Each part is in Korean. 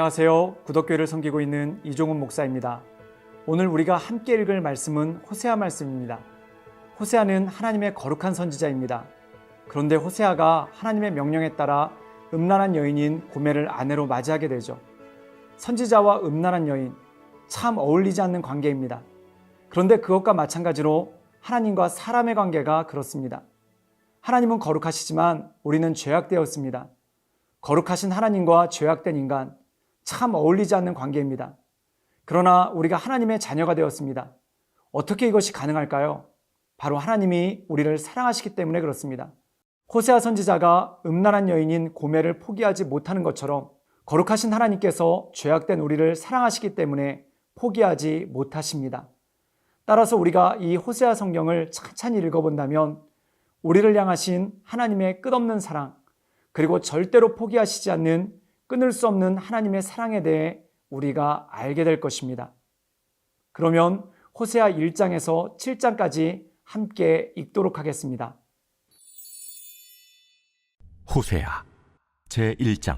안녕하세요. 구덕교회를 섬기고 있는 이종훈 목사입니다. 오늘 우리가 함께 읽을 말씀은 호세아 말씀입니다. 호세아는 하나님의 거룩한 선지자입니다. 그런데 호세아가 하나님의 명령에 따라 음란한 여인인 고멜을 아내로 맞이하게 되죠. 선지자와 음란한 여인, 참 어울리지 않는 관계입니다. 그런데 그것과 마찬가지로 하나님과 사람의 관계가 그렇습니다. 하나님은 거룩하시지만 우리는 죄악되었습니다. 거룩하신 하나님과 죄악된 인간, 참 어울리지 않는 관계입니다. 그러나 우리가 하나님의 자녀가 되었습니다. 어떻게 이것이 가능할까요? 바로 하나님이 우리를 사랑하시기 때문에 그렇습니다. 호세아 선지자가 음란한 여인인 고멜을 포기하지 못하는 것처럼 거룩하신 하나님께서 죄악된 우리를 사랑하시기 때문에 포기하지 못하십니다. 따라서 우리가 이 호세아 성경을 찬찬히 읽어본다면 우리를 향하신 하나님의 끝없는 사랑, 그리고 절대로 포기하시지 않는 끊을 수 없는 하나님의 사랑에 대해 우리가 알게 될 것입니다. 그러면 호세아 1장에서 7장까지 함께 읽도록 하겠습니다. 호세아 제1장.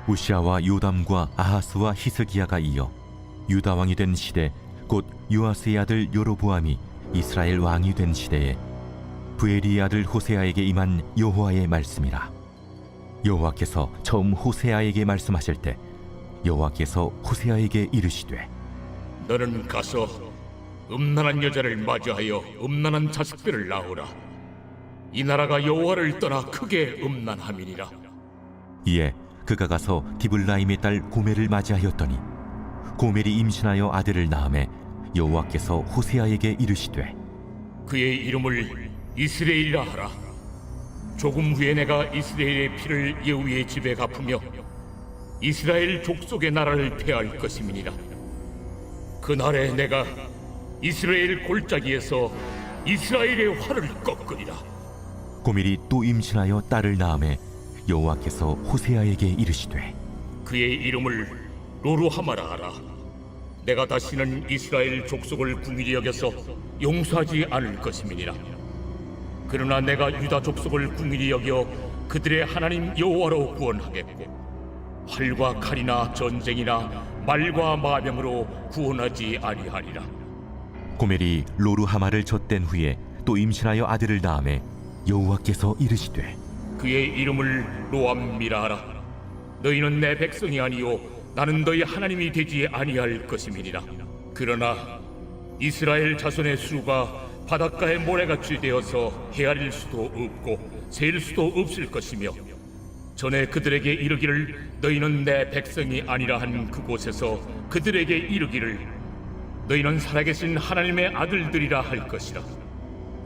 우시아와 요담과 아하스와 히스기야가 이어 유다 왕이 된 시대, 곧 요아스의 아들 여로보암이 이스라엘 왕이 된 시대에 부엘리의 아들 호세아에게 임한 여호와의 말씀이라. 여호와께서 처음 호세아에게 말씀하실 때 여호와께서 호세아에게 이르시되, 너는 가서 음란한 여자를 맞이하여 음란한 자식들을 낳으라. 이 나라가 여호와를 떠나 크게 음란함이니라. 이에 그가 가서 디블라임의 딸 고멜을 맞이하였더니 고멜이 임신하여 아들을 낳음에 여호와께서 호세아에게 이르시되, 그의 이름을 이스라엘이라 하라. 조금 후에 내가 이스라엘의 피를 예후의 집에 갚으며 이스라엘 족속의 나라를 폐할 것임이니라. 그날에 내가 이스라엘 골짜기에서 이스라엘의 활을 꺾으리라. 고멜이 또 임신하여 딸을 낳음에 여호와께서 호세아에게 이르시되, 그의 이름을 로루하마라 하라. 내가 다시는 이스라엘 족속을 궁일히 여겨서 용서하지 않을 것임이니라. 그러나 내가 유다 족속을 궁일히 여겨 그들의 하나님 여호와로 구원하겠고 활과 칼이나 전쟁이나 말과 마병으로 구원하지 아니하리라. 고멜이 로루하마를 젖된 후에 또 임신하여 아들을 낳음에 여호와께서 이르시되, 그의 이름을 로암미라 하라. 너희는 내 백성이 아니요 나는 너희 하나님이 되지 아니할 것임이니라. 그러나 이스라엘 자손의 수가 바닷가의 모래같이 되어서 헤아릴 수도 없고 셀 수도 없을 것이며, 전에 그들에게 이르기를 너희는 내 백성이 아니라 한 그곳에서 그들에게 이르기를 너희는 살아계신 하나님의 아들들이라 할 것이라.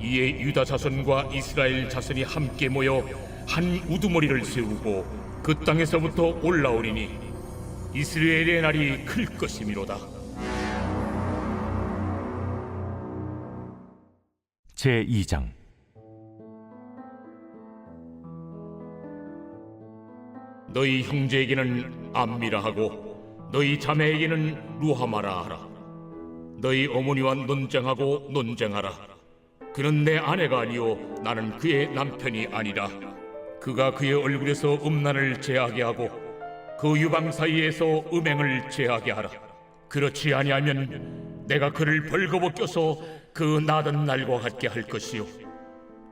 이에 유다 자손과 이스라엘 자손이 함께 모여 한 우두머리를 세우고 그 땅에서부터 올라오리니 이스라엘의 날이 클 것이미로다. 제2장. 너희 형제에게는 암미라 하고 너희 자매에게는 루하마라 하라. 너희 어머니와 논쟁하고 논쟁하라. 그는 내 아내가 아니요 나는 그의 남편이 아니라. 그가 그의 얼굴에서 음란을 제하게 하고 그 유방 사이에서 음행을 제하게 하라. 그렇지 아니하면 내가 그를 벌거벗겨서 그 나던 날과 같게 할 것이요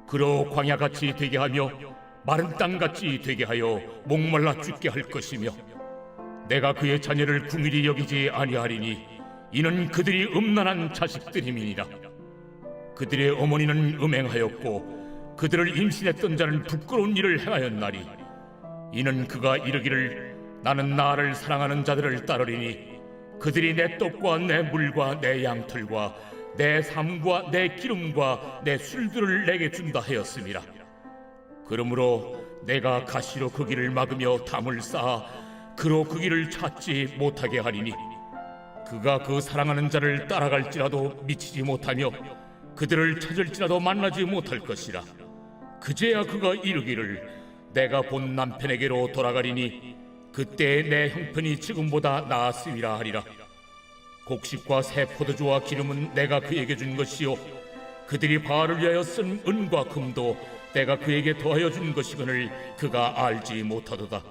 그로 광야같이 되게 하며 마른 땅같이 되게 하여 목말라 죽게 할 것이며, 내가 그의 자녀를 궁일히 여기지 아니하리니 이는 그들이 음란한 자식들임이니라. 그들의 어머니는 음행하였고 그들을 임신했던 자는 부끄러운 일을 행하였나니 이는 그가 이르기를 나는 나를 사랑하는 자들을 따르리니 그들이 내 떡과 내 물과 내 양털과 내 삶과 내 기름과 내 술들을 내게 준다 하였음이라. 그러므로 내가 가시로 그 길을 막으며 담을 쌓아 그로 그 길을 찾지 못하게 하리니 그가 그 사랑하는 자를 따라갈지라도 미치지 못하며 그들을 찾을지라도 만나지 못할 것이라. 그제야 그가 이르기를 내가 본 남편에게로 돌아가리니 그때 내 형편이 지금보다 나았으리라 하리라. 곡식과 새 포도주와 기름은 내가 그에게 준 것이요 그들이 바알을 위하여 쓴 은과 금도 내가 그에게 더하여 준 것이거늘 그가 알지 못하도다.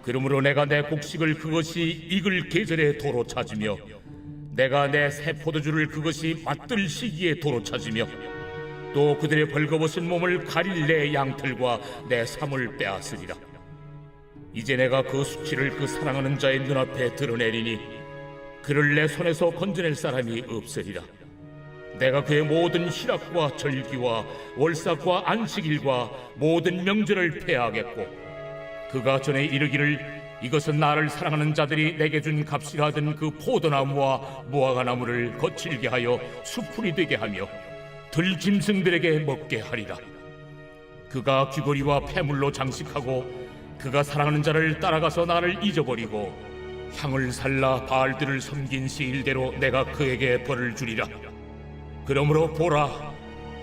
그러므로 내가 내 곡식을 그것이 익을 계절에 도로 찾으며 내가 내 새 포도주를 그것이 맛들 시기에 도로 찾으며 또 그들의 벌거벗은 몸을 가릴 내 양털과 내 삶을 빼앗으리라. 이제 내가 그 수치를 그 사랑하는 자의 눈앞에 드러내리니 그를 내 손에서 건져낼 사람이 없으리라. 내가 그의 모든 희락과 절기와 월삭과 안식일과 모든 명절을 폐하겠고 그가 전에 이르기를 이것은 나를 사랑하는 자들이 내게 준 값이라 하던 그 포도나무와 무화과 나무를 거칠게 하여 수풀이 되게 하며 들짐승들에게 먹게 하리라. 그가 귀걸이와 폐물로 장식하고 그가 사랑하는 자를 따라가서 나를 잊어버리고 향을 살라 바알들을 섬긴 시일대로 내가 그에게 벌을 주리라. 그러므로 보라,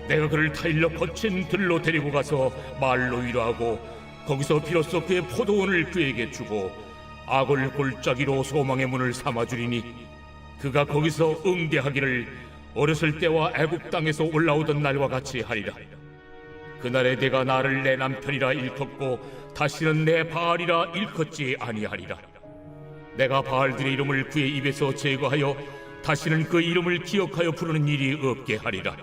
내가 그를 타일러 거친 들로 데리고 가서 말로 위로하고 거기서 비로소 그의 포도원을 그에게 주고 악을 골짜기로 소망의 문을 삼아주리니 그가 거기서 응대하기를 어렸을 때와 애굽 땅에서 올라오던 날과 같이 하리라. 그날에 내가 나를 내 남편이라 일컫고 다시는 내 바알이라 일컫지 아니하리라. 내가 바알들의 이름을 그의 입에서 제거하여 다시는 그 이름을 기억하여 부르는 일이 없게 하리라.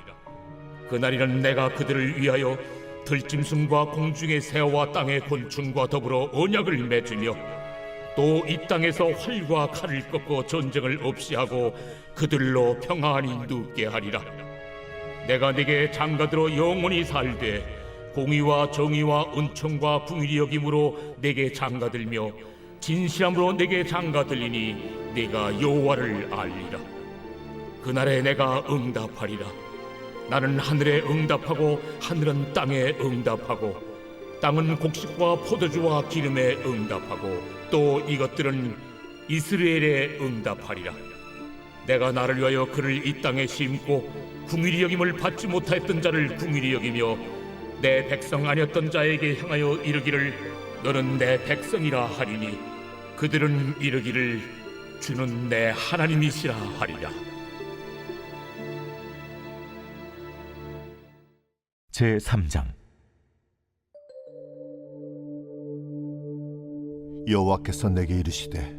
그날에는 내가 그들을 위하여 들짐승과 공중의 새와 땅의 곤충과 더불어 언약을 맺으며 또 이 땅에서 활과 칼을 꺾고 전쟁을 없이 하고 그들로 평안히 눕게 하리라. 내가 네게 장가들어 영원히 살되 공의와 정의와 은총과 긍휼히 여김으로 네게 장가들며 진실함으로 네게 장가들리니 네가 여호와를 알리라. 그날에 내가 응답하리라. 나는 하늘에 응답하고 하늘은 땅에 응답하고 땅은 곡식과 포도주와 기름에 응답하고 또 이것들은 이스라엘에 응답하리라. 내가 나를 위하여 그를 이 땅에 심고 긍휼히 여김을 받지 못하였던 자를 긍휼히 여기며 내 백성 아니었던 자에게 향하여 이르기를 너는 내 백성이라 하리니 그들은 이르기를 주는 내 하나님이시라 하리라. 제3장. 여호와께서 내게 이르시되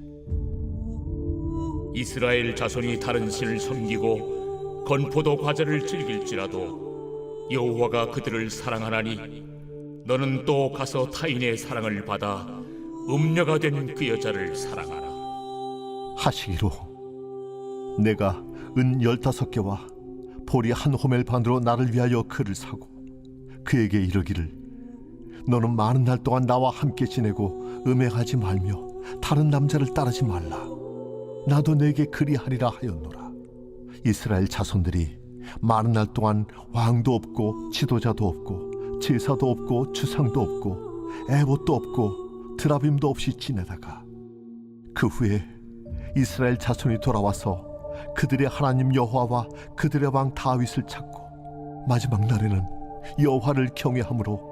이스라엘 자손이 다른 신을 섬기고 건포도 과자를 즐길지라도 여호와가 그들을 사랑하나니 너는 또 가서 타인의 사랑을 받아 음녀가 된 그 여자를 사랑하라. 하시기로 내가 은 15개와 보리 한 호멜 반으로 나를 위하여 그를 사고 그에게 이르기를 너는 많은 날 동안 나와 함께 지내고 음행하지 말며 다른 남자를 따르지 말라. 나도 내게 그리하리라 하였노라. 이스라엘 자손들이 많은 날 동안 왕도 없고 지도자도 없고 제사도 없고 주상도 없고 에봇도 없고 드라빔도 없이 지내다가 그 후에 이스라엘 자손이 돌아와서 그들의 하나님 여호와와 그들의 왕 다윗을 찾고 마지막 날에는 여호와를 경외함으로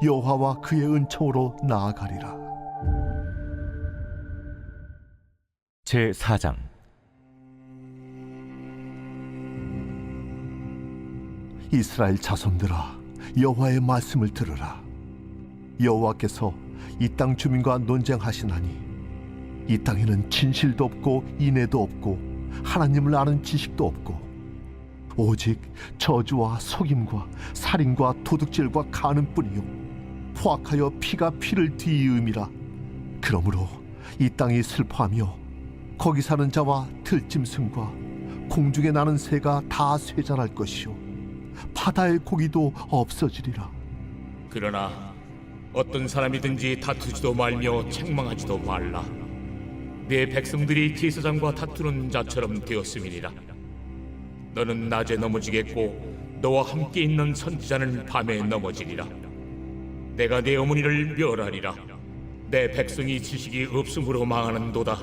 여호와와 그의 은총으로 나아가리라. 제4장. 이스라엘 자손들아, 여호와의 말씀을 들으라. 여호와께서 이 땅 주민과 논쟁하시나니 이 땅에는 진실도 없고 인애도 없고 하나님을 아는 지식도 없고 오직 저주와 속임과 살인과 도둑질과 간음뿐이요 포악하여 피가 피를 뒤이음이라. 그러므로 이 땅이 슬퍼하며 거기 사는 자와 들짐승과 공중에 나는 새가 다 쇠잔할 것이요 바다의 고기도 없어지리라. 그러나 어떤 사람이든지 다투지도 말며 책망하지도 말라. 내 백성들이 제사장과 다투는 자처럼 되었음이니라. 너는 낮에 넘어지겠고 너와 함께 있는 선지자는 밤에 넘어지리라. 내가 내 어머니를 멸하리라. 내 백성이 지식이 없음으로 망하는도다.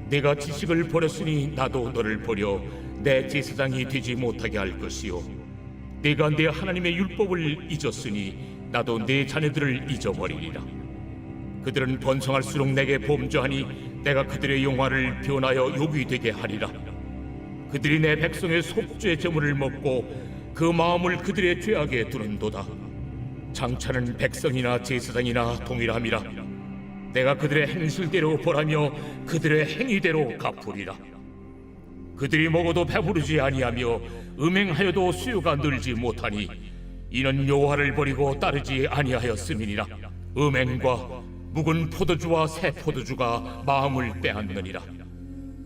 내가 지식을 버렸으니 나도 너를 버려 내 제사장이 되지 못하게 할 것이요 내가 내 하나님의 율법을 잊었으니 나도 내 자녀들을 잊어버리리라. 그들은 번성할수록 내게 범죄하니 내가 그들의 영화를 변하여 욕이 되게 하리라. 그들이 내 백성의 속죄 제물을 먹고 그 마음을 그들의 죄악에 두는도다. 장차는 백성이나 제사장이나 동일함이라. 내가 그들의 행실대로 벌하며 그들의 행위대로 갚으리라. 그들이 먹어도 배부르지 아니하며 음행하여도 수요가 늘지 못하니 이는 여호와를 버리고 따르지 아니하였음이니라. 음행과 묵은 포도주와 새 포도주가 마음을 빼앗느니라.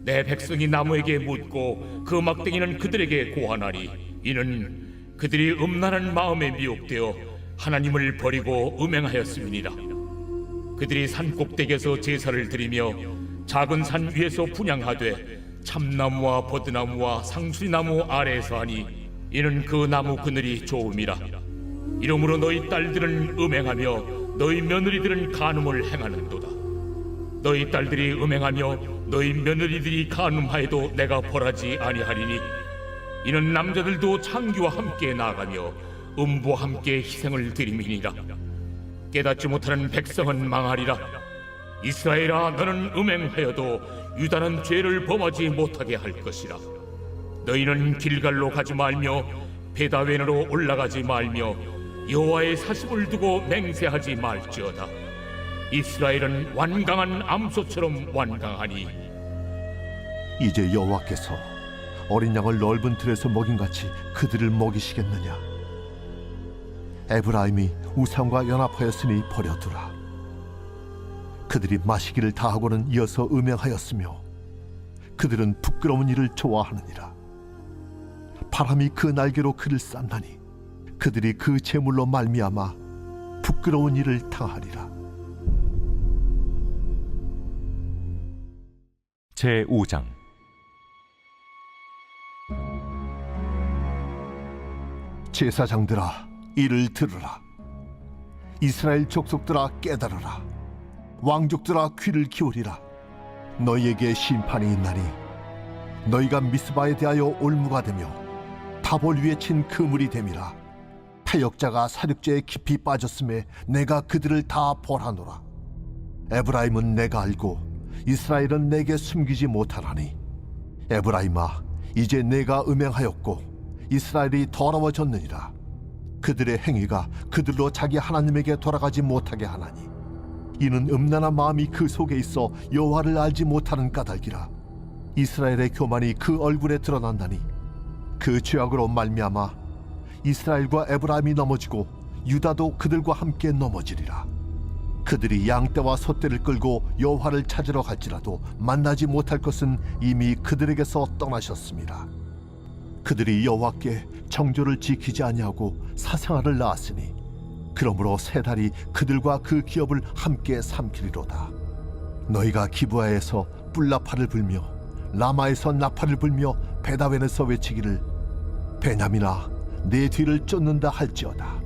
내 백성이 나무에게 묻고 그 막대기는 그들에게 고하나니 이는 그들이 음란한 마음에 미혹되어 하나님을 버리고 음행하였음이니라. 그들이 산 꼭대기에서 제사를 드리며 작은 산 위에서 분향하되 참나무와 버드나무와 상수리나무 아래에서 하니 이는 그 나무 그늘이 좋음이라. 이러므로 너희 딸들은 음행하며 너희 며느리들은 간음을 행하는도다. 너희 딸들이 음행하며 너희 며느리들이 간음하여도 내가 벌하지 아니하리니 이는 남자들도 창기와 함께 나아가며 음부와 함께 희생을 드림이니라. 깨닫지 못하는 백성은 망하리라. 이스라엘아, 너는 음행하여도 유다는 죄를 범하지 못하게 할 것이라. 너희는 길갈로 가지 말며 베다웬으로 올라가지 말며 여호와의 사십을 두고 맹세하지 말지어다. 이스라엘은 완강한 암소처럼 완강하니 이제 여호와께서 어린 양을 넓은 틀에서 먹인같이 그들을 먹이시겠느냐? 에브라임이 우상과 연합하였으니 버려두라. 그들이 마시기를 다하고는 이어서 음행하였으며 그들은 부끄러운 일을 좋아하느니라. 바람이 그 날개로 그를 쌌나니 그들이 그 재물로 말미암아 부끄러운 일을 당하리라. 제5장 제사장들아, 이를 들으라. 이스라엘 족속들아, 깨달으라. 왕족들아, 귀를 기울이라. 너희에게 심판이 있나니 너희가 미스바에 대하여 올무가 되며 다볼 위에 친 그물이 됨이라. 패역자가 사륙제에 깊이 빠졌음에 내가 그들을 다 벌하노라. 에브라임은 내가 알고 이스라엘은 내게 숨기지 못하나니 에브라임아, 이제 내가 음행하였고 이스라엘이 더러워졌느니라. 그들의 행위가 그들로 자기 하나님에게 돌아가지 못하게 하나니 이는 음란한 마음이 그 속에 있어 여호와를 알지 못하는 까닭이라. 이스라엘의 교만이 그 얼굴에 드러난다니 그 죄악으로 말미암아 이스라엘과 에브라임이 넘어지고 유다도 그들과 함께 넘어지리라. 그들이 양떼와 소떼를 끌고 여호와를 찾으러 갈지라도 만나지 못할 것은 이미 그들에게서 떠나셨습니다. 그들이 여호와께 정조를 지키지 아니하고 사생아를 낳았으니 그러므로 세 달이 그들과 그 기업을 함께 삼키리로다. 너희가 기브아에서 뿔나팔을 불며 라마에서 나팔을 불며 베다웬에서 외치기를 베냐민아, 내 뒤를 쫓는다 할지어다.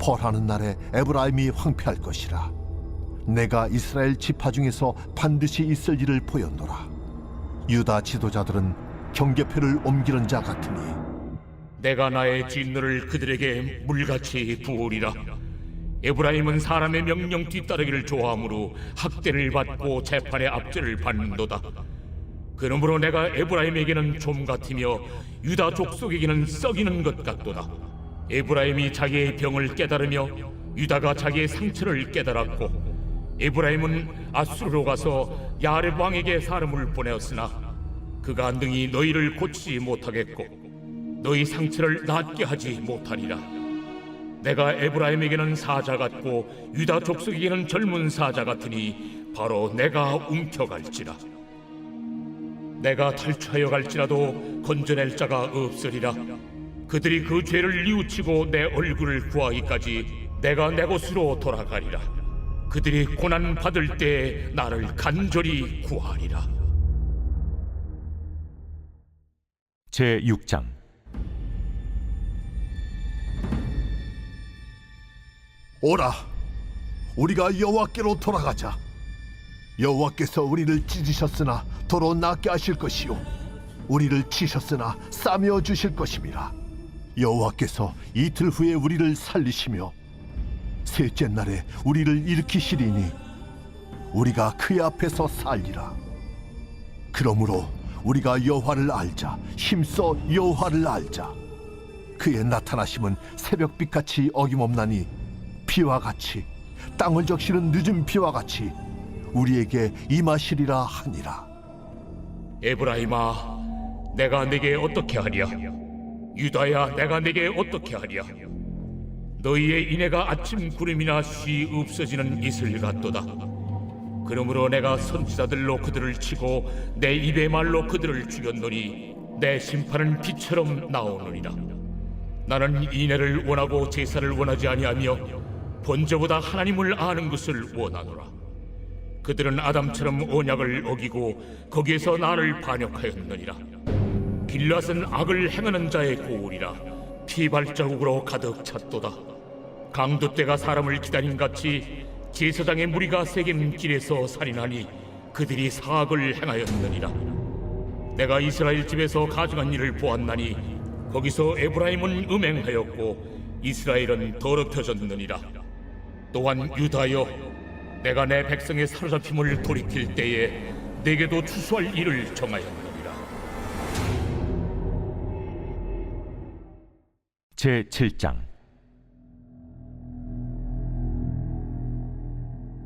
벌하는 날에 에브라임이 황폐할 것이라. 내가 이스라엘 지파 중에서 반드시 있을 일을 보였노라. 유다 지도자들은 경계표를 옮기는 자 같으니 내가 나의 진노를 그들에게 물같이 부으리라. 에브라임은 사람의 명령 뒤따르기를 좋아하므로 학대를 받고 재판의 압제를 받는도다. 그러므로 내가 에브라임에게는 좀 같으며 유다 족속에게는 썩이는 것 같도다. 에브라임이 자기의 병을 깨달으며 유다가 자기의 상처를 깨달았고 에브라임은 아수르로 가서 야렙 왕에게 사람을 보내었으나 그가 능히 너희를 고치지 못하겠고 너희 상처를 낫게 하지 못하리라. 내가 에브라임에게는 사자 같고 유다 족속에게는 젊은 사자 같으니 바로 내가 움켜갈지라. 내가 탈취하여 갈지라도 건져낼 자가 없으리라. 그들이 그 죄를 뉘우치고 내 얼굴을 구하기까지 내가 내 곳으로 돌아가리라. 그들이 고난 받을 때에 나를 간절히 구하리라. 제6장 오라, 우리가 여호와께로 돌아가자. 여호와께서 우리를 찢으셨으나 도로 낫게 하실 것이요 우리를 치셨으나 싸매어 주실 것임이라. 여호와께서 이틀 후에 우리를 살리시며 셋째 날에 우리를 일으키시리니 우리가 그의 앞에서 살리라. 그러므로 우리가 여호와를 알자. 힘써 여호와를 알자. 그의 나타나심은 새벽빛같이 어김없나니 비와 같이 땅을 적시는 늦은 비와 같이 우리에게 임하시리라 하니라. 에브라임아, 내가 네게 어떻게 하랴? 유다야, 내가 네게 어떻게 하랴? 너희의 인애가 아침 구름이나 쉬 없어지는 이슬 같도다. 그러므로 내가 선지자들로 그들을 치고 내 입의 말로 그들을 죽였노니 내 심판은 비처럼 나오느니라. 나는 인애를 원하고 제사를 원하지 아니하며 번제보다 하나님을 아는 것을 원하노라. 그들은 아담처럼 언약을 어기고 거기에서 나를 반역하였느니라. 길앗은 악을 행하는 자의 고울이라 피 발자국으로 가득 찼도다. 강도 때가 사람을 기다린 같이 제사장의 무리가 새긴 길에서 살인하니 그들이 사악을 행하였느니라. 내가 이스라엘 집에서 가증한 일을 보았나니 거기서 에브라임은 음행하였고 이스라엘은 더럽혀졌느니라. 또한 유다여, 내가 내 백성의 사로잡힘을 돌이킬 때에 내게도 추수할 일을 정하였느니라. 제7장.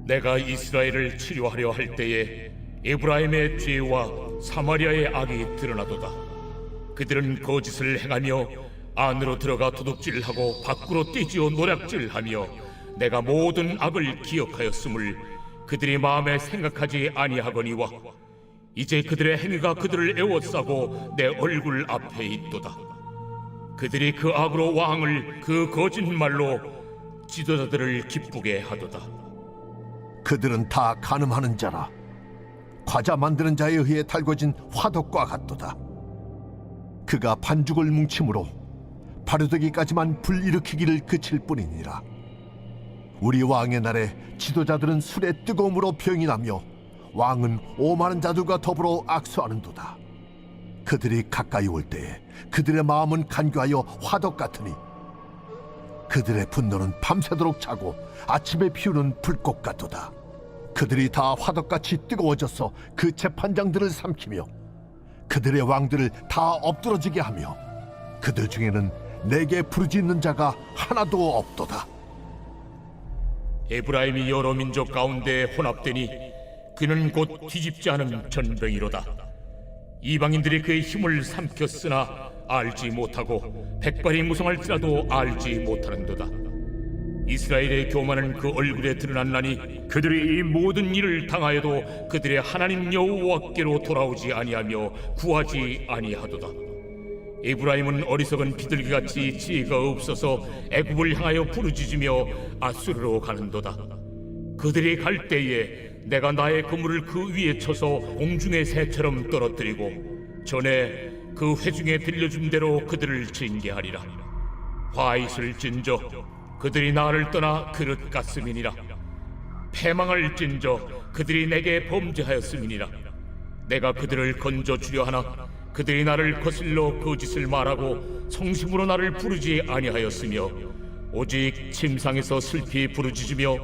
내가 이스라엘을 치료하려 할 때에 에브라임의 죄와 사마리아의 악이 드러나도다. 그들은 거짓을 행하며 안으로 들어가 도둑질하고 밖으로 떼지어 노략질하며 내가 모든 악을 기억하였음을 그들이 마음에 생각하지 아니하거니와 이제 그들의 행위가 그들을 애워싸고 내 얼굴 앞에 있도다. 그들이 그 악으로 왕을 그 거짓말로 지도자들을 기쁘게 하도다. 그들은 다 간음하는 자라 과자 만드는 자에 의해 달궈진 화덕과 같도다. 그가 반죽을 뭉침으로 바로되기까지만 불일으키기를 그칠 뿐이니라. 우리 왕의 날에 지도자들은 술의 뜨거움으로 병이 나며 왕은 오만한 자들과 더불어 악수하는도다. 그들이 가까이 올 때에 그들의 마음은 간교하여 화덕 같으니 그들의 분노는 밤새도록 차고 아침에 피우는 불꽃 같도다. 그들이 다 화덕같이 뜨거워져서 그 재판장들을 삼키며 그들의 왕들을 다 엎드러지게 하며 그들 중에는 내게 부르짖는 자가 하나도 없도다. 에브라임이 여러 민족 가운데 혼합되니 그는 곧 뒤집지 않은 전병이로다. 이방인들이 그의 힘을 삼켰으나 알지 못하고 백발이 무성할지라도 알지 못하는도다. 이스라엘의 교만은 그 얼굴에 드러났나니 그들이 이 모든 일을 당하여도 그들의 하나님 여호와께로 돌아오지 아니하며 구하지 아니하도다. 에브라임은 어리석은 비둘기같이 지혜가 없어서 애굽을 향하여 부르짖으며 아수르로 가는도다. 그들이 갈 때에 내가 나의 그물을 그 위에 쳐서 공중의 새처럼 떨어뜨리고 전에 그 회중에 들려준 대로 그들을 징계하리라. 화잇을 진저 그들이 나를 떠나 그릇 같음이니라. 패망을 진저 그들이 내게 범죄하였음이니라. 내가 그들을 건져 주려 하나 그들이 나를 거슬러 거짓을 말하고 성심으로 나를 부르지 아니하였으며 오직 침상에서 슬피 부르짖으며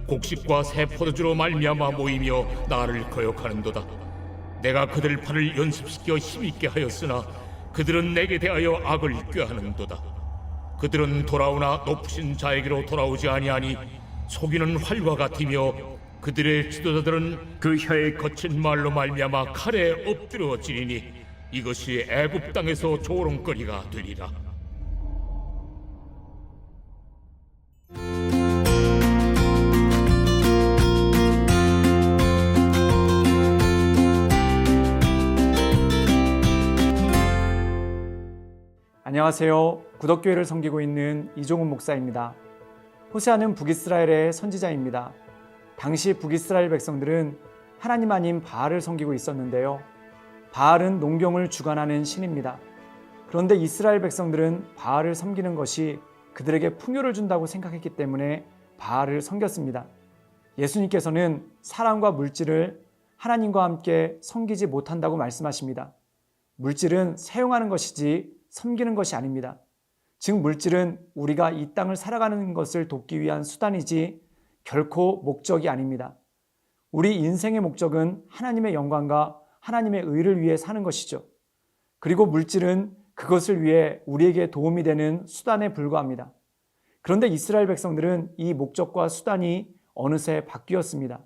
곡식과 새 포도주로 말미암아 모이며 나를 거역하는도다. 내가 그들 팔을 연습시켜 힘있게 하였으나 그들은 내게 대하여 악을 꾀하는도다. 그들은 돌아오나 높으신 자에게로 돌아오지 아니하니 속이는 활과 같으며 그들의 지도자들은 그 혀의 거친 말로 말미암아 칼에 엎드러지리니 이것이 애굽 땅에서 조롱거리가 되리라. 안녕하세요. 구덕교회를 섬기고 있는 이종훈 목사입니다. 호세아는 북이스라엘의 선지자입니다. 당시 북이스라엘 백성들은 하나님 아닌 바알을 섬기고 있었는데요. 바알은 농경을 주관하는 신입니다. 그런데 이스라엘 백성들은 바알을 섬기는 것이 그들에게 풍요를 준다고 생각했기 때문에 바알을 섬겼습니다. 예수님께서는 사람과 물질을 하나님과 함께 섬기지 못한다고 말씀하십니다. 물질은 사용하는 것이지 섬기는 것이 아닙니다. 즉 물질은 우리가 이 땅을 살아가는 것을 돕기 위한 수단이지 결코 목적이 아닙니다. 우리 인생의 목적은 하나님의 영광과 하나님의 의를 위해 사는 것이죠. 그리고 물질은 그것을 위해 우리에게 도움이 되는 수단에 불과합니다. 그런데 이스라엘 백성들은 이 목적과 수단이 어느새 바뀌었습니다.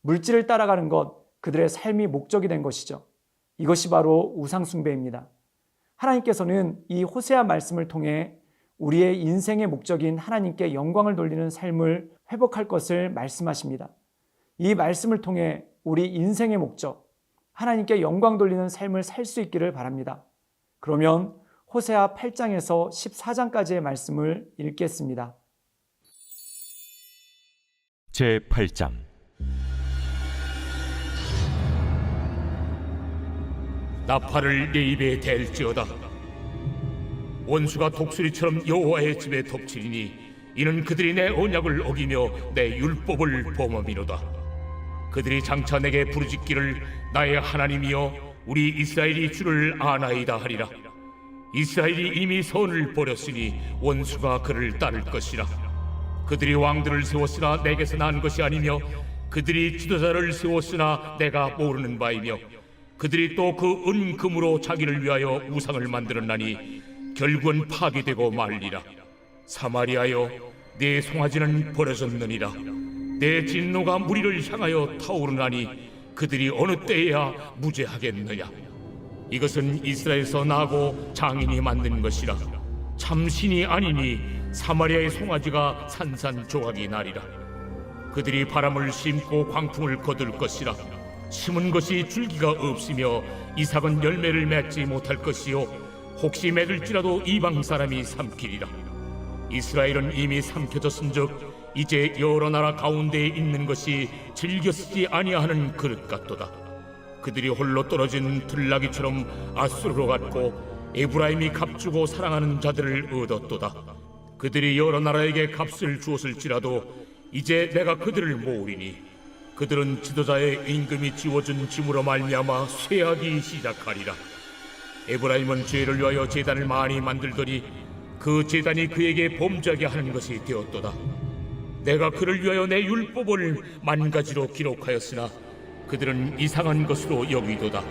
물질을 따라가는 것, 그들의 삶이 목적이 된 것이죠. 이것이 바로 우상숭배입니다. 하나님께서는 이 호세아 말씀을 통해 우리의 인생의 목적인 하나님께 영광을 돌리는 삶을 회복할 것을 말씀하십니다. 이 말씀을 통해 우리 인생의 목적, 하나님께 영광 돌리는 삶을 살 수 있기를 바랍니다. 그러면 호세아 8장에서 14장까지의 말씀을 읽겠습니다. 제8장 나팔을 내 입에 댈지어다. 원수가 독수리처럼 여호와의 집에 덮치리니 이는 그들이 내 언약을 어기며 내 율법을 범함이로다. 그들이 장차 내게 부르짖기를 나의 하나님이여 우리 이스라엘이 주를 아나이다 하리라. 이스라엘이 이미 선을 버렸으니 원수가 그를 따를 것이라. 그들이 왕들을 세웠으나 내게서 난 것이 아니며 그들이 지도자를 세웠으나 내가 모르는 바이며 그들이 또 그 은금으로 자기를 위하여 우상을 만들었나니 결국은 파괴되고 말리라. 사마리아여 내 송아지는 버려졌느니라. 내 진노가 무리를 향하여 타오르나니 그들이 어느 때에야 무죄하겠느냐. 이것은 이스라엘에서 나고 장인이 만든 것이라. 참신이 아니니 사마리아의 송아지가 산산조각이 나리라. 그들이 바람을 심고 광풍을 거둘 것이라. 심은 것이 줄기가 없으며 이삭은 열매를 맺지 못할 것이요 혹시 맺을지라도 이방 사람이 삼키리라. 이스라엘은 이미 삼켜졌은즉 이제 여러 나라 가운데에 있는 것이 즐겨 쓰지 아니하는 그릇 같도다. 그들이 홀로 떨어진 들나귀처럼 아수르로 갔고 에브라임이 값주고 사랑하는 자들을 얻었도다. 그들이 여러 나라에게 값을 주었을지라도 이제 내가 그들을 모으리니 그들은 지도자의 임금이 지워준 짐으로 말미암아 쇠하기 시작하리라. 에브라임은 죄를 위하여 제단을 많이 만들더니 그 제단이 그에게 범죄하게 하는 것이 되었도다. 내가 그를 위하여 내 율법을 만가지로 기록하였으나 그들은 이상한 것으로 여기도다.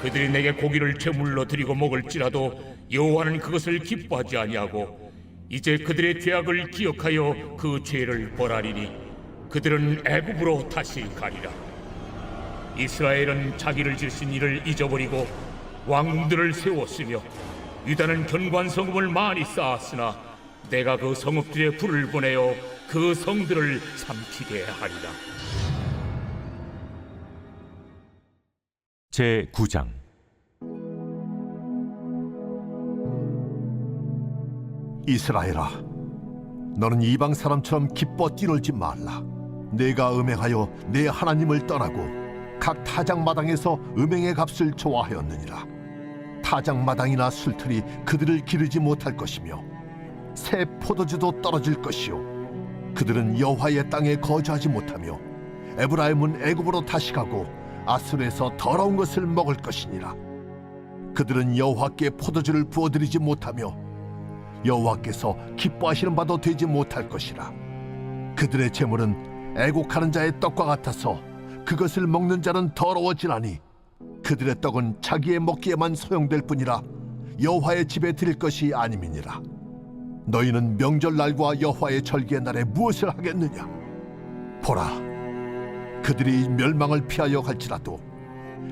그들이 내게 고기를 제물로 드리고 먹을지라도 여호와는 그것을 기뻐하지 아니하고 이제 그들의 죄악을 기억하여 그 죄를 벌하리니 그들은 애굽으로 다시 가리라. 이스라엘은 자기를 지으신 이를 잊어버리고 왕들을 세웠으며 유다는 견고한 성읍을 많이 쌓았으나 내가 그 성읍들에 불을 보내어 그 성들을 삼키게 하리라. 제9장 이스라엘아, 너는 이방 사람처럼 기뻐 뛰놀지 말라. 내가 음행하여 내 하나님을 떠나고 각 타작마당에서 음행의 값을 좋아하였느니라. 타작마당이나 술틀이 그들을 기르지 못할 것이며 새 포도주도 떨어질 것이요 그들은 여호와의 땅에 거주하지 못하며 에브라임은 애굽으로 다시 가고 아수르에서 더러운 것을 먹을 것이니라. 그들은 여호와께 포도주를 부어드리지 못하며 여호와께서 기뻐하시는 바도 되지 못할 것이라. 그들의 재물은 애곡하는 자의 떡과 같아서 그것을 먹는 자는 더러워지나니 그들의 떡은 자기의 먹기에만 소용될 뿐이라 여호와의 집에 드릴 것이 아님이니라. 너희는 명절날과 여호와의 절기의 날에 무엇을 하겠느냐? 보라, 그들이 멸망을 피하여 갈지라도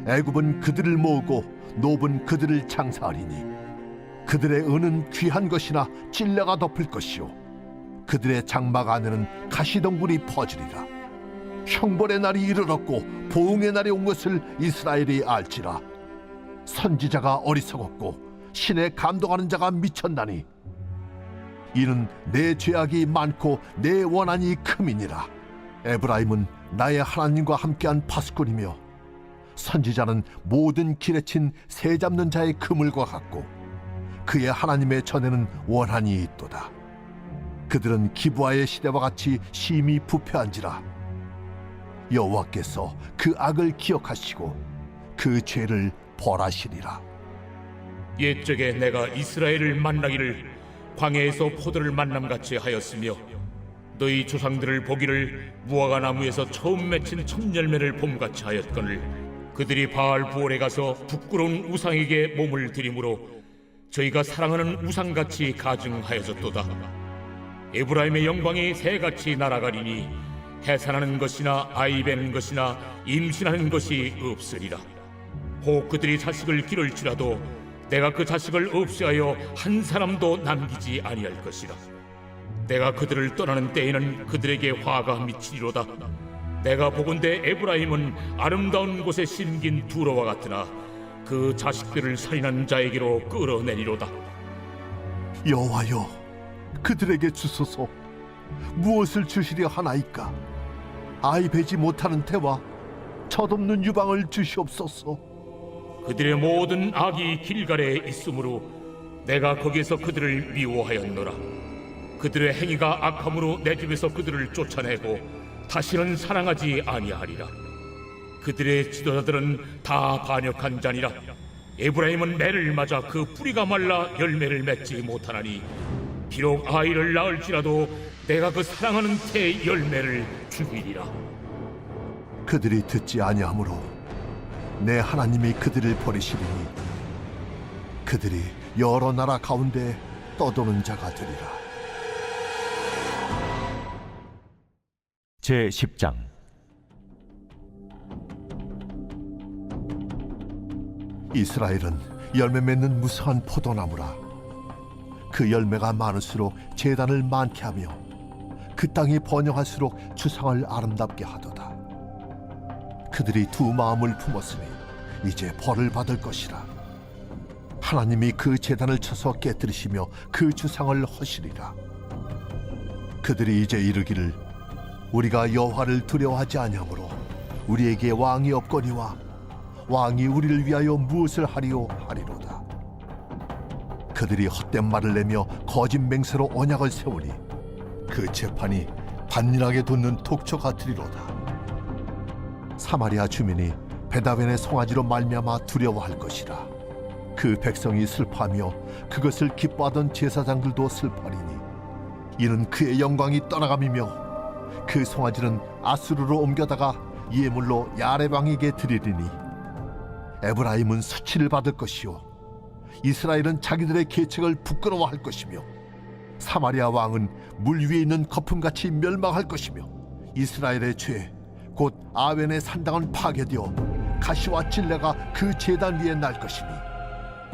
애굽은 그들을 모으고 노브는 그들을 장사하리니 그들의 은은 귀한 것이나 찔레가 덮을 것이요 그들의 장막 안에는 가시덩굴이 퍼지리라. 형벌의 날이 이르렀고 보응의 날이 온 것을 이스라엘이 알지라. 선지자가 어리석었고 신에 감동하는 자가 미쳤나니 이는 내 죄악이 많고 내 원한이 큼이니라. 에브라임은 나의 하나님과 함께한 파수꾼이며 선지자는 모든 길에 친 새 잡는 자의 그물과 같고 그의 하나님의 전에는 원한이 있도다. 그들은 기브아의 시대와 같이 심히 부패한지라. 여호와께서 그 악을 기억하시고 그 죄를 벌하시리라. 옛적에 내가 이스라엘을 만나기를 광야에서 포도를 만남같이 하였으며 너희 조상들을 보기를 무화과 나무에서 처음 맺힌 첫 열매를 봄같이 하였거늘 그들이 바알 부올에 가서 부끄러운 우상에게 몸을 들이므로 저희가 사랑하는 우상같이 가증하여졌도다. 에브라임의 영광이 새같이 날아가리니 해산하는 것이나 아이 베는 것이나 임신하는 것이 없으리라. 혹 그들이 자식을 기를지라도 내가 그 자식을 없애하여 한 사람도 남기지 아니할 것이라. 내가 그들을 떠나는 때에는 그들에게 화가 미치리로다. 내가 보건대 에브라임은 아름다운 곳에 심긴 두로와 같으나 그 자식들을 살인한 자에게로 끌어내리로다. 여호와여, 그들에게 주소서. 무엇을 주시려 하나이까? 아이 베지 못하는 태와 젖없는 유방을 주시옵소서. 그들의 모든 악이 길갈에 있으므로 내가 거기에서 그들을 미워하였노라. 그들의 행위가 악함으로 내 집에서 그들을 쫓아내고 다시는 사랑하지 아니하리라. 그들의 지도자들은 다 반역한 자니라. 에브라임은 매를 맞아 그 뿌리가 말라 열매를 맺지 못하나니 비록 아이를 낳을지라도 내가 그 사랑하는 태의 열매를 죽이리라. 그들이 듣지 아니하므로 내 하나님이 그들을 버리시리니 그들이 여러 나라 가운데 떠도는 자가 되리라. 제10장 이스라엘은 열매 맺는 무성한 포도나무라. 그 열매가 많을수록 제단을 많게 하며 그 땅이 번영할수록 주상을 아름답게 하도다. 그들이 두 마음을 품었으니 이제 벌을 받을 것이라. 하나님이 그 제단을 쳐서 깨뜨리시며 그 주상을 허시리라. 그들이 이제 이르기를 우리가 여호와를 두려워하지 아니하므로 우리에게 왕이 없거니와 왕이 우리를 위하여 무엇을 하리오 하리로다. 그들이 헛된 말을 내며 거짓 맹세로 언약을 세우니 그 재판이 반일하게 돋는 독초 같으리로다. 사마리아 주민이 베다벤의 송아지로 말미암아 두려워할 것이라. 그 백성이 슬퍼하며 그것을 기뻐하던 제사장들도 슬퍼하리니 이는 그의 영광이 떠나감이며 그 송아지는 아수르로 옮겨다가 예물로 야레방에게 드리리니 에브라임은 수치를 받을 것이요 이스라엘은 자기들의 계책을 부끄러워할 것이며 사마리아 왕은 물 위에 있는 거품같이 멸망할 것이며 이스라엘의 죄 곧 아웬의 산당은 파괴되어 가시와 찔레가 그 제단 위에 날 것이니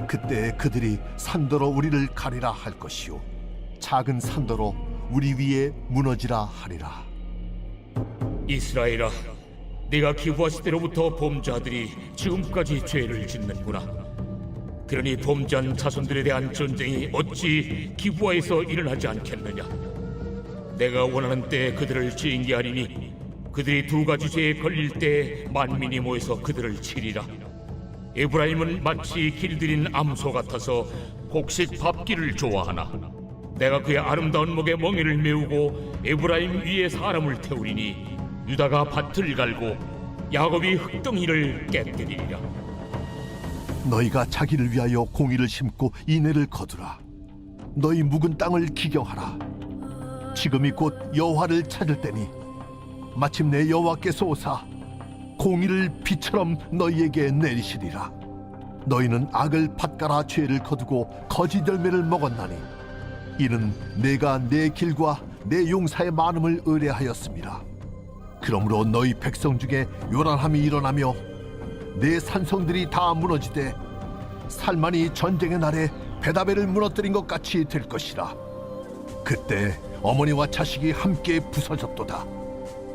그때 그들이 산더러 우리를 가리라 할 것이요 작은 산더러 우리 위에 무너지라 하리라. 이스라엘아, 네가 기부하실 때로부터 범죄자들이 지금까지 죄를 짓는구나. 그러니 범죄한 자손들에 대한 전쟁이 어찌 기부하에서 일어나지 않겠느냐. 내가 원하는 때에 그들을 징계하리니 그들이 두 가지 죄에 걸릴 때 만민이 모여서 그들을 치리라. 에브라임은 마치 길들인 암소 같아서 곡식 밟기를 좋아하나 내가 그의 아름다운 목에 멍에를 메우고 에브라임 위에 사람을 태우리니 유다가 밭을 갈고 야곱이 흙덩이를 깨뜨리리라. 너희가 자기를 위하여 공의를 심고 인애를 거두라. 너희 묵은 땅을 기경하라. 지금이 곧 여호와를 찾을 때니 마침내 여호와께서 오사 공의를 비처럼 너희에게 내리시리라. 너희는 악을 밭갈아 죄를 거두고 거짓 열매를 먹었나니 이는 내가 내 길과 내 용사의 많음을 의뢰하였습니다. 그러므로 너희 백성 중에 요란함이 일어나며 내 산성들이 다 무너지되 살만이 전쟁의 날에 베다벨을 무너뜨린 것 같이 될 것이라. 그때 어머니와 자식이 함께 부서졌도다.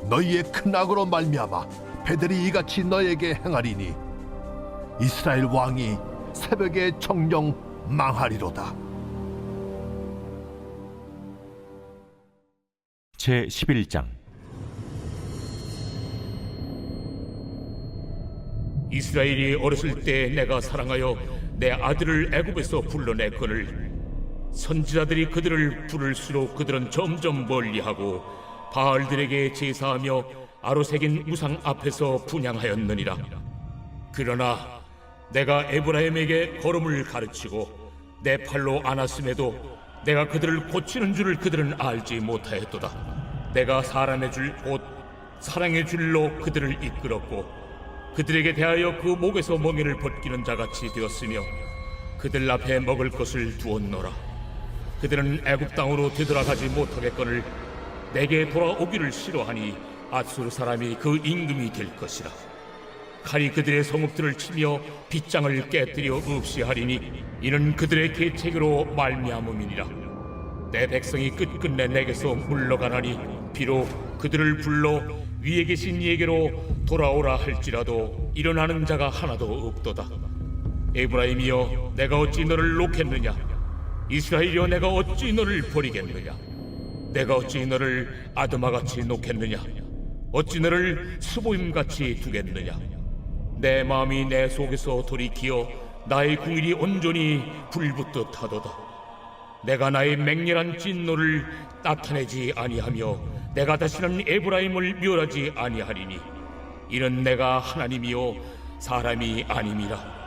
너희의 큰 악으로 말미암아 베델이 이같이 너에게 행하리니 이스라엘 왕이 새벽에 정령 망하리로다. 제11장 이스라엘이 어렸을 때 내가 사랑하여 내 아들을 애굽에서 불러냈거늘 선지자들이 그들을 부를수록 그들은 점점 멀리하고 바알들에게 제사하며 아로새긴 우상 앞에서 분향하였느니라. 그러나 내가 에브라임에게 걸음을 가르치고 내 팔로 안았음에도 내가 그들을 고치는 줄을 그들은 알지 못하였도다. 내가 사람의 줄 곧 사랑의 줄로 그들을 이끌었고 그들에게 대하여 그 목에서 멍에를 벗기는 자같이 되었으며 그들 앞에 먹을 것을 두었노라. 그들은 애굽 땅으로 되돌아가지 못하겠거늘 내게 돌아오기를 싫어하니 아수르 사람이 그 임금이 될 것이라. 칼이 그들의 성읍들을 치며 빗장을 깨뜨려 없이 하리니 이는 그들의 계책으로 말미암음이니라. 내 백성이 끝끝내 내게서 물러가나니 비록 그들을 불러 위에 계신 이에게로 돌아오라 할지라도 일어나는 자가 하나도 없도다. 에브라임이여, 내가 어찌 너를 놓겠느냐? 이스라엘이여, 내가 어찌 너를 버리겠느냐? 내가 어찌 너를 아드마같이 놓겠느냐? 어찌 너를 스보임같이 두겠느냐? 내 마음이 내 속에서 돌이키어 나의 궁일이 온전히 불붙듯 하도다. 내가 나의 맹렬한 진노를 나타내지 아니하며 내가 다시는 에브라임을 멸하지 아니하리니 이는 내가 하나님이요 사람이 아님이라.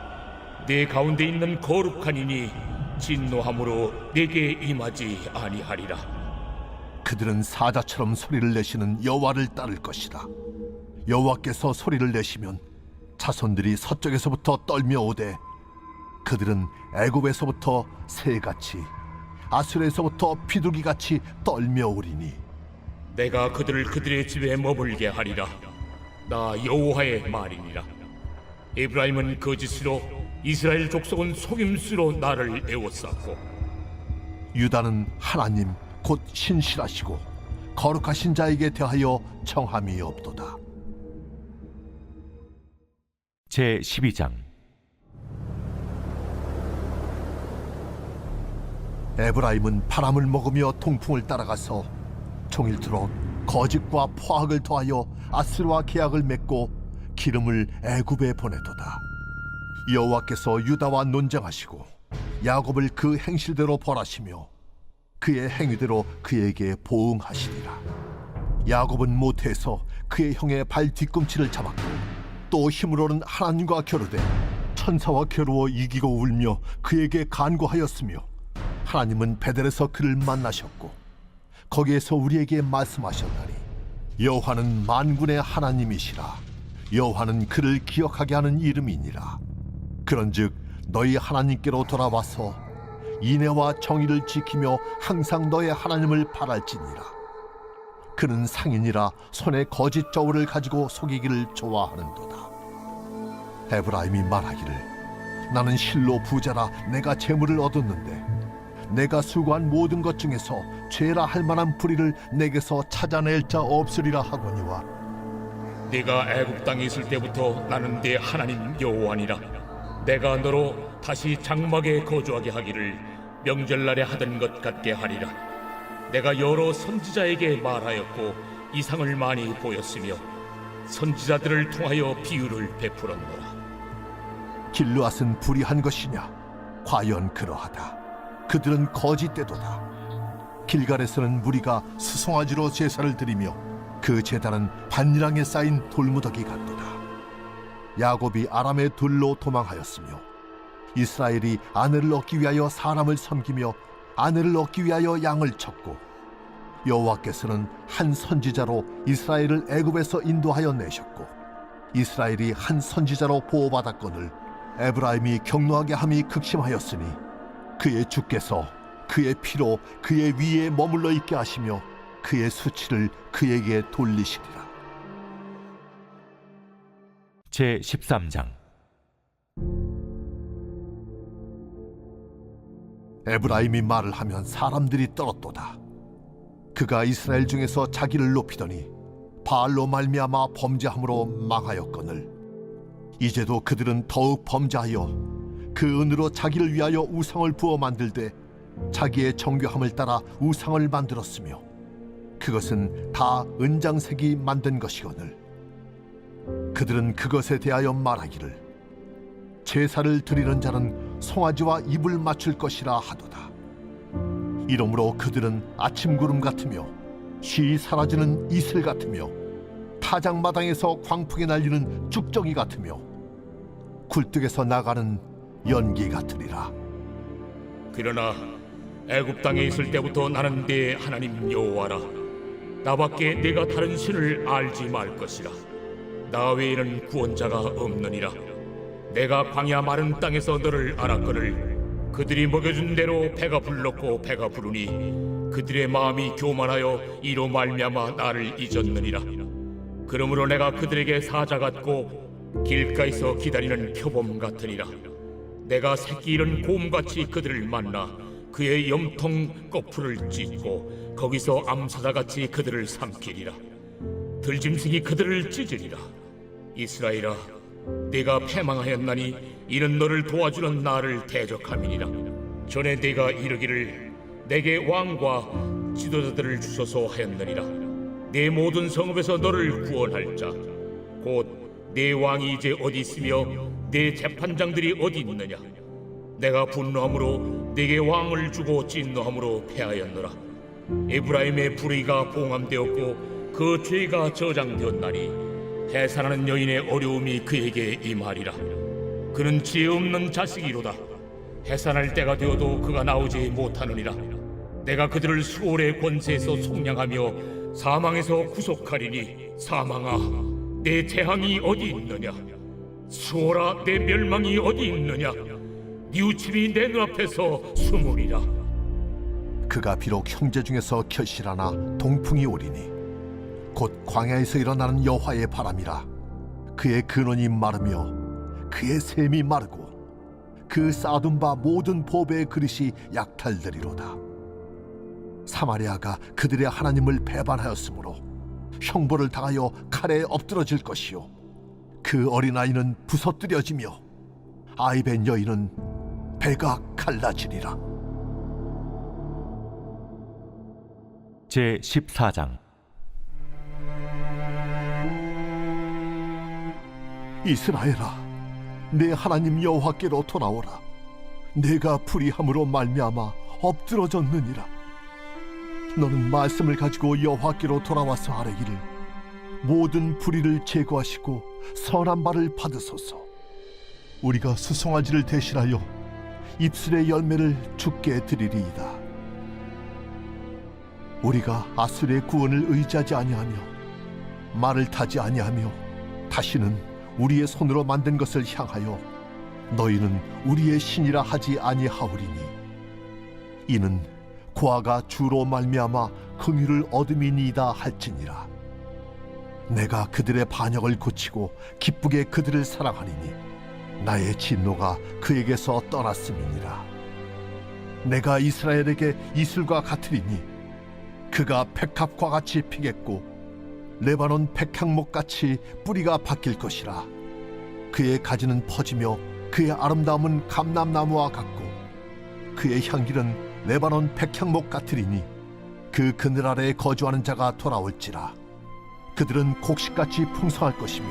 내 가운데 있는 거룩한 이니 진노함으로 내게 임하지 아니하리라. 그들은 사자처럼 소리를 내시는 여호와를 따를 것이다. 여호와께서 소리를 내시면 자손들이 서쪽에서부터 떨며 오되 그들은 애굽에서부터 새같이 아수르에서부터 비둘기같이 떨며 오리니 내가 그들을 그들의 집에 머물게 하리라. 나 여호와의 말이니라. 에브라임은 거짓으로 이스라엘 족속은 속임수로 나를 애워쌌고 유다는 하나님 곧 신실하시고 거룩하신 자에게 대하여 청함이 없도다. 제 12장. 에브라임은 바람을 먹으며 통풍을 따라가서 종일토록 거짓과 포악을 더하여 아스르와 계약을 맺고 기름을 애굽에 보내도다. 여호와께서 유다와 논쟁하시고 야곱을 그 행실대로 벌하시며 그의 행위대로 그에게 보응하시리라. 야곱은 모태에서 그의 형의 발 뒤꿈치를 잡았고 또 힘으로는 하나님과 겨루되 천사와 겨루어 이기고 울며 그에게 간구하였으며 하나님은 베델에서 그를 만나셨고 거기에서 우리에게 말씀하셨나니 여호와는 만군의 하나님이시라. 여호와는 그를 기억하게 하는 이름이니라. 그런즉 너희 하나님께로 돌아와서 인애와 정의를 지키며 항상 너의 하나님을 바랄지니라. 그는 상인이라 손에 거짓 저울을 가지고 속이기를 좋아하는도다. 에브라임이 말하기를 나는 실로 부자라 내가 재물을 얻었는데 내가 수고한 모든 것 중에서 죄라 할 만한 불의를 내게서 찾아낼 자 없으리라 하거니와 네가 애굽 땅에 있을 때부터 나는 네 하나님 여호와니라. 내가 너로 다시 장막에 거주하게 하기를 명절날에 하던 것 같게 하리라. 내가 여러 선지자에게 말하였고 이상을 많이 보였으며 선지자들을 통하여 비유를 베풀었노라. 길르앗은 불의한 것이냐? 과연 그러하다. 그들은 거짓되도다. 길갈에서는 무리가 수송아지로 제사를 드리며 그 제단은 반일항에 쌓인 돌무더기 같도다. 야곱이 아람의 둘로 도망하였으며 이스라엘이 아내를 얻기 위하여 사람을 섬기며 아내를 얻기 위하여 양을 쳤고 여호와께서는 한 선지자로 이스라엘을 애굽에서 인도하여 내셨고 이스라엘이 한 선지자로 보호받았거늘 에브라임이 경노하게 함이 극심하였으니 그의 주께서 그의 피로 그의 위에 머물러 있게 하시며 그의 수치를 그에게 돌리시리라. 제 13장. 에브라임이 말을 하면 사람들이 떨었도다. 그가 이스라엘 중에서 자기를 높이더니 바알로 말미암아 범죄함으로 망하였거늘 이제도 그들은 더욱 범죄하여 그 은으로 자기를 위하여 우상을 부어 만들되 자기의 정교함을 따라 우상을 만들었으며 그것은 다 은장색이 만든 것이거늘 그들은 그것에 대하여 말하기를 제사를 드리는 자는 송아지와 입을 맞출 것이라 하도다. 이러므로 그들은 아침 구름 같으며 쉬이 사라지는 이슬 같으며 타작마당에서 광풍에 날리는 쭉정이 같으며 굴뚝에서 나가는 연기 같으리라. 그러나 애굽 땅에 있을 때부터 나는 네 하나님 여호와라. 나밖에 네가 다른 신을 알지 말 것이라. 나 외에는 구원자가 없느니라. 내가 광야 마른 땅에서 너를 알았거늘 그들이 먹여준 대로 배가 불렀고 배가 부르니 그들의 마음이 교만하여 이로 말미암아 나를 잊었느니라. 그러므로 내가 그들에게 사자 같고 길가에서 기다리는 표범 같으니라. 내가 새끼 잃은 곰같이 그들을 만나 그의 염통 거풀을 찢고 거기서 암사자같이 그들을 삼키리라. 들짐승이 그들을 찢으리라. 이스라엘아, 내가 패망하였나니 이는 너를 도와주는 나를 대적함이니라. 전에 내가 이르기를 내게 왕과 지도자들을 주소서 하였느니라. 내 모든 성읍에서 너를 구원할 자 곧 내 왕이 이제 어디 있으며 내 재판장들이 어디 있느냐. 내가 분노함으로 내게 왕을 주고 진노함으로 패하였노라. 에브라임의 불의가 봉함되었고 그 죄가 저장되었나니 해산하는 여인의 어려움이 그에게 임하리라. 그는 지혜 없는 자식이로다. 해산할 때가 되어도 그가 나오지 못하느니라. 내가 그들을 수월의 권세에서 속량하며 사망에서 구속하리니 사망아, 내 재앙이 어디 있느냐. 수월아, 내 멸망이 어디 있느냐. 뉘우침이 내 눈앞에서 숨으리라. 그가 비록 형제 중에서 결실하나 동풍이 오리니 곧 광야에서 일어나는 여호와의 바람이라. 그의 근원이 마르며 그의 샘이 마르고 그 쌓아둔 바 모든 보배의 그릇이 약탈되리로다. 사마리아가 그들의 하나님을 배반하였으므로 형벌을 당하여 칼에 엎드러질 것이요 그 어린아이는 부서뜨려지며 아이벤 여인은 배가 갈라지리라. 제 14장. 이스라엘아, 내 하나님 여호와께로 돌아오라. 내가 불의함으로 말미암아 엎드러졌느니라. 너는 말씀을 가지고 여호와께로 돌아와서 아뢰기를 모든 불의를 제거하시고 선한 바를 받으소서. 우리가 수송아지를 대신하여 입술의 열매를 주께 드리리이다. 우리가 아수르의 구원을 의지하지 아니하며 말을 타지 아니하며 다시는 우리의 손으로 만든 것을 향하여 너희는 우리의 신이라 하지 아니하오리니 이는 고아가 주로 말미암아 긍휼을 얻음이니이다 할지니라. 내가 그들의 반역을 고치고 기쁘게 그들을 사랑하리니 나의 진노가 그에게서 떠났음이니라. 내가 이스라엘에게 이슬과 같으리니 그가 백합과 같이 피겠고 레바논 백향목같이 뿌리가 바뀔 것이라. 그의 가지는 퍼지며 그의 아름다움은 감람나무와 같고 그의 향기는 레바논 백향목 같으리니 그 그늘 아래에 거주하는 자가 돌아올지라. 그들은 곡식같이 풍성할 것이며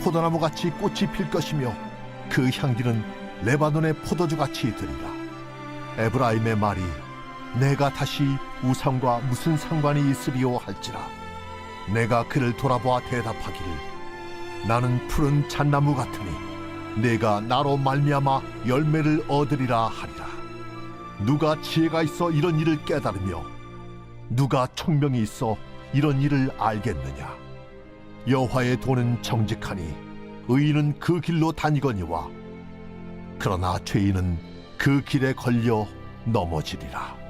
포도나무같이 꽃이 필 것이며 그 향기는 레바논의 포도주같이 들리라. 에브라임의 말이 내가 다시 우상과 무슨 상관이 있으리요 할지라. 내가 그를 돌아보아 대답하기를 나는 푸른 잣나무 같으니 내가 나로 말미암아 열매를 얻으리라 하리라. 누가 지혜가 있어 이런 일을 깨달으며 누가 총명이 있어 이런 일을 알겠느냐. 여호와의 도는 정직하니 의인은 그 길로 다니거니와 그러나 죄인은 그 길에 걸려 넘어지리라.